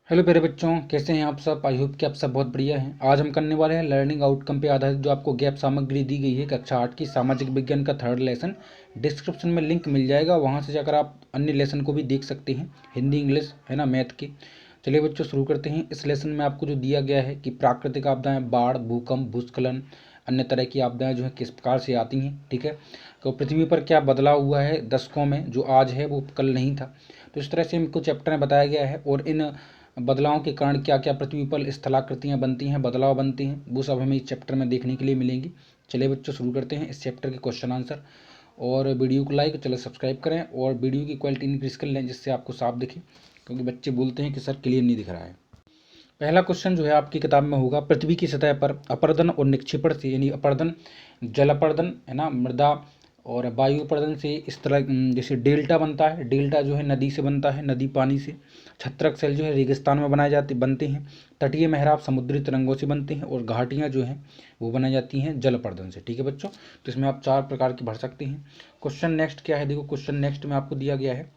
Hello प्यारे बच्चों, कैसे हैं आप सब। आई होप कि आप सब बहुत बढ़िया हैं। आज हम करने वाले हैं लर्निंग आउटकम पे आधारित जो आपको गैप सामग्री दी गई है कक्षा 8 की सामाजिक विज्ञान का थर्ड लेसन। डिस्क्रिप्शन में लिंक मिल जाएगा, वहां से जाकर आप अन्य लेसन को भी देख सकते हैं, हिंदी इंग्लिश है ना, मैथ के। चलिए बच्चों शुरू करते हैं। इस लेसन में आपको जो दिया गया है कि प्राकृतिक आपदाएं, बाढ़, भूकंप, भूस्खलन, अन्य तरह की आपदाएं जो है किस प्रकार से आती हैं। ठीक है, तो पृथ्वी पर क्या बदलाव हुआ है दशकों में, जो आज है वो कल नहीं था। तो इस तरह से इनको चैप्टर में बताया गया है और इन बदलावों के कारण क्या क्या पृथ्वी पर स्थलाकृतियाँ बनती हैं, बदलाव बनते हैं, वो सब हमें इस चैप्टर में देखने के लिए मिलेंगी। चलिए बच्चों शुरू करते हैं इस चैप्टर के क्वेश्चन आंसर। और वीडियो को लाइक चलो सब्सक्राइब करें और वीडियो की क्वालिटी इंक्रीज कर लें जिससे आपको साफ दिखे, क्योंकि बच्चे बोलते हैं कि सर क्लियर नहीं दिख रहा है। पहला क्वेश्चन जो है आपकी किताब में होगा, पृथ्वी की सतह पर अपर्दन और निक्षेपण से, यानी अपर्दन जल अपर्दन है ना, मृदा और वायु अपर्दन से इस तरह जैसे डेल्टा बनता है। डेल्टा जो है नदी से बनता है, नदी पानी से। छत्रक सेल जो है रेगिस्तान में बनते हैं। तटीय मेहराब समुद्री तरंगों से बनते हैं और घाटियाँ जो हैं वो बनाई जाती हैं जल अपर्दन से। ठीक है बच्चों, तो इसमें आप 4 प्रकार की भर सकते हैं। क्वेश्चन नेक्स्ट क्या है, देखो क्वेश्चन नेक्स्ट में आपको दिया गया है,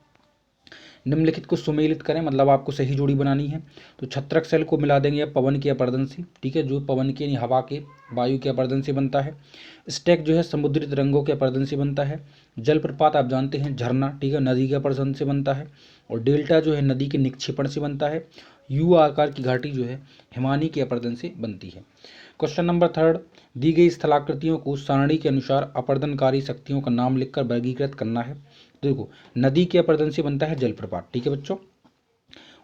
निम्नलिखित को सुमेलित करें, मतलब आपको सही जोड़ी बनानी है। तो छत्रक सेल को मिला देंगे पवन के अपर्दन से। ठीक है, जो पवन के यानी हवा के, वायु के अपर्दन से बनता है। स्टैक जो है समुद्री तरंगों के अपर्दन से बनता है। जलप्रपात आप जानते हैं झरना, ठीक है, नदी के अपर्दन से बनता है। और डेल्टा जो है नदी के निक्षेपण से बनता है। यू आकार की घाटी जो है हिमानी के अपर्दन से बनती है। क्वेश्चन नंबर 3, दी गई स्थलाकृतियों को सारणी के अनुसार अपर्दनकारी शक्तियों का नाम लिखकर वर्गीकृत करना है। देखो, नदी के अपर्दन से बनता है जलप्रपात, ठीक है बच्चों।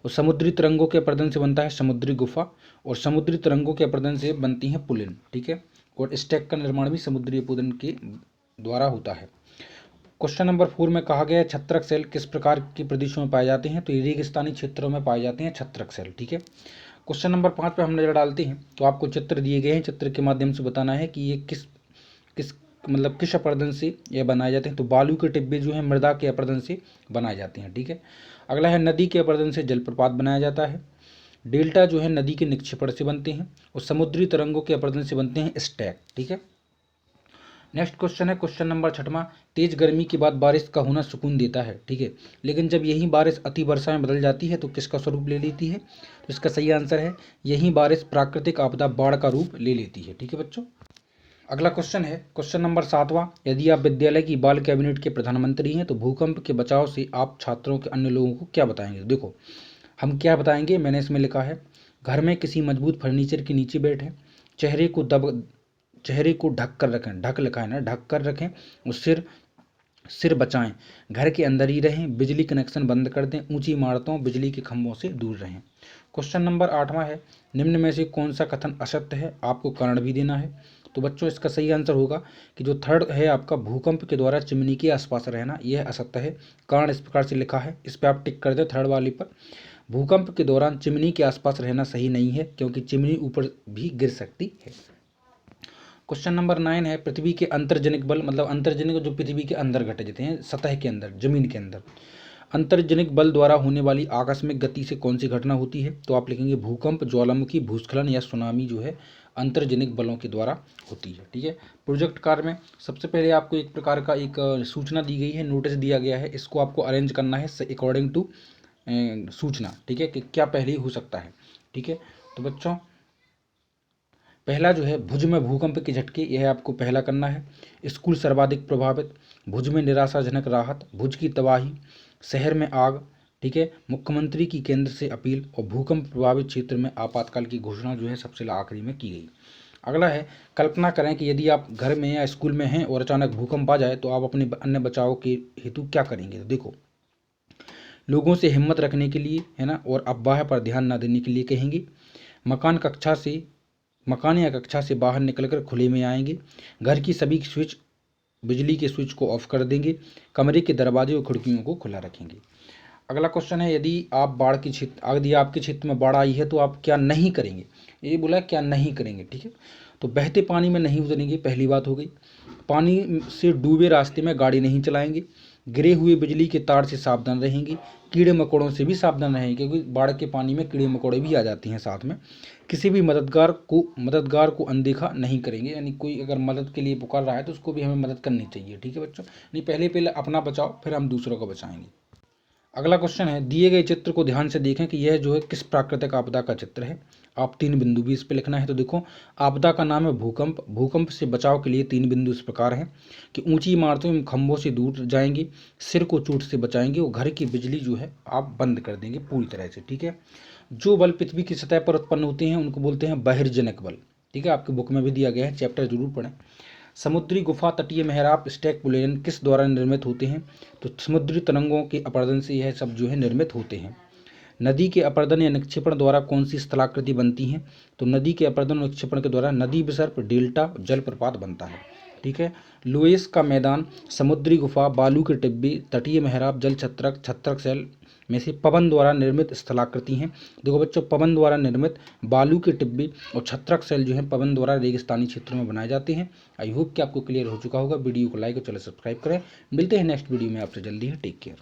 और समुद्री तरंगों के अपर्दन से बनता है समुद्री गुफा। और समुद्री तरंगों के अपर्दन से बनती हैं पुलिन। ठीक है, और स्टैक का निर्माण भी समुद्री अपर्दन के द्वारा होता है। क्वेश्चन नंबर 4 में कहा गया है छत्रक सेल किस प्रकार के प्रदेशों में पाए जाते हैं। तो ये रेगिस्तानी क्षेत्रों में पाए जाते हैं छत्रक सेल। ठीक है, क्वेश्चन नंबर 5 पे हम नजर डालते हैं। तो आपको चित्र दिए गए हैं, चित्र के माध्यम से बताना है कि ये किस किस मतलब किस अपर्दन से ये बनाए जाते हैं। तो बालू के टिब्बे जो है मृदा के अपर्दन से बनाए जाते हैं। ठीक है, अगला है नदी के अपर्दन से जलप्रपात बनाया जाता है। डेल्टा जो है नदी के निक्षेपण से बनते हैं। और समुद्री तरंगों के अपर्दन से बनते हैं स्टैक। ठीक है, नेक्स्ट क्वेश्चन है क्वेश्चन नंबर 6, तेज गर्मी के बाद बारिश का होना सुकून देता है। ठीक है, लेकिन जब यही बारिश अति वर्षा में बदल जाती है तो किसका स्वरूप ले लेती है। तो इसका सही आंसर है यही बारिश प्राकृतिक आपदा बाढ़ का रूप ले लेती है। ठीक है बच्चों, अगला क्वेश्चन है क्वेश्चन नंबर 7, यदि आप विद्यालय की बाल कैबिनेट के प्रधानमंत्री हैं तो भूकंप के बचाव से आप छात्रों के अन्य लोगों को क्या बताएंगे। देखो हम क्या बताएंगे, मैंने इसमें लिखा है, घर में किसी मजबूत फर्नीचर के नीचे बैठें, चेहरे को ढक कर रखें, ढक लिखा है ना, ढक कर रखें। और सिर बचाएं, घर के अंदर ही रहें, बिजली कनेक्शन बंद कर दें, ऊंची इमारतों बिजली के खंभों से दूर रहें। क्वेश्चन नंबर 8 है, निम्न में से कौन सा कथन असत्य है, आपको कारण भी देना है। तो बच्चों इसका सही आंसर होगा कि जो थर्ड है आपका, भूकंप के द्वारा चिमनी के आसपास रहना, यह असत्य है। कारण इस प्रकार से लिखा है, इस पर आप टिक कर दें थर्ड वाली पर। भूकंप के दौरान चिमनी के आसपास रहना सही नहीं है, क्योंकि चिमनी ऊपर भी गिर सकती है। क्वेश्चन नंबर 9 है, पृथ्वी के अंतर्जनिक बल, मतलब अंतर्जनिक जो पृथ्वी के अंदर घटे जाते हैं, सतह के अंदर, जमीन के अंदर, अंतर्जनिक बल द्वारा होने वाली आकस्मिक गति से कौन सी घटना होती है। तो आप लिखेंगे भूकंप, ज्वालामुखी, भूस्खलन या सुनामी जो है अंतर्जनिक बलों के द्वारा होती है। ठीक है, प्रोजेक्ट कार्य में सबसे पहले आपको एक प्रकार का एक सूचना दी गई है, नोटिस दिया गया है, इसको आपको अरेंज करना है अकॉर्डिंग टू सूचना। ठीक है, कि क्या पहले ही हो सकता है। ठीक है, तो बच्चों पहला जो है भुज में भूकंप के झटके, यह आपको पहला करना है। स्कूल सर्वाधिक प्रभावित, भुज में निराशाजनक राहत, भुज की तबाही, शहर में आग। ठीक है, मुख्यमंत्री की केंद्र से अपील और भूकंप प्रभावित क्षेत्र में आपातकाल की घोषणा जो है सबसे आखिरी में की गई। अगला है, कल्पना करें कि यदि आप घर में या स्कूल में हैं और अचानक भूकंप आ जाए तो आप अपने अन्य बचाव के हेतु क्या करेंगे। तो देखो, लोगों से हिम्मत रखने के लिए है ना, और अफवाह पर ध्यान न देने के लिए कहेंगे। मकान या कक्षा से बाहर निकलकर खुले में आएंगे। घर की सभी बिजली के स्विच को ऑफ कर देंगे। कमरे के दरवाजे और खिड़कियों को खुला रखेंगे। अगला क्वेश्चन है, यदि आपके क्षेत्र में बाढ़ आई है तो आप क्या नहीं करेंगे। ये बोला क्या नहीं करेंगे। ठीक है, तो बहते पानी में नहीं उतरेंगे, पहली बात हो गई। पानी से डूबे रास्ते में गाड़ी नहीं चलाएंगे। गिरे हुए बिजली के तार से सावधान रहेंगे। कीड़े मकोड़ों से भी सावधान रहेंगे, क्योंकि बाढ़ के पानी में कीड़े मकोड़े भी आ जाती हैं साथ में। किसी भी मददगार को अनदेखा नहीं करेंगे, यानी कोई अगर मदद के लिए पुकार रहा है तो उसको भी हमें मदद करनी चाहिए। ठीक है बच्चों, नहीं पहले अपना बचाओ फिर हम दूसरों को बचाएंगे। अगला क्वेश्चन है, दिए गए चित्र को ध्यान से देखें कि यह जो है किस प्राकृतिक आपदा का चित्र है। आप 3 बिंदु भी इस पे लिखना है। तो देखो, आपदा का नाम है भूकंप। भूकंप से बचाव के लिए 3 बिंदु इस प्रकार हैं कि ऊंची इमारतों में खंभों से दूर जाएंगे, सिर को चोट से बचाएंगे और घर की बिजली जो है आप बंद कर देंगे पूरी तरह से। ठीक है। जो बल पृथ्वी की सतह पर उत्पन्न होते हैं उनको बोलते हैं बहिर्जनक बल। ठीक है, आपकी बुक में भी दिया गया है, चैप्टर जरूर पढ़ें। समुद्री गुफा, तटीय मेहराब, स्टैक पुलेन किस द्वारा निर्मित होते हैं। तो समुद्री तरंगों के अपरदन से यह सब जो है निर्मित होते हैं। नदी के अपरदन या निक्षेपण द्वारा कौन सी स्थलाकृति बनती है। तो नदी के अपरदन और निक्षेपण के द्वारा नदी विसर्प, डेल्टा, जलप्रपात बनता है। ठीक है। लुईस का मैदान, समुद्री गुफा, बालू के टिब्बे, तटीय मेहराब, जल छत्रक, छत्रक सेल में से पवन द्वारा निर्मित स्थलाकृति हैं। देखो बच्चों, पवन द्वारा निर्मित बालू के टिब्बे और छत्रक सेल जो है पवन द्वारा रेगिस्तानी क्षेत्रों में बनाए जाते हैं। आई होप कि आपको क्लियर हो चुका होगा। वीडियो को लाइक और चैनल सब्सक्राइब करें। मिलते हैं नेक्स्ट वीडियो में आपसे जल्दी ही। Take care.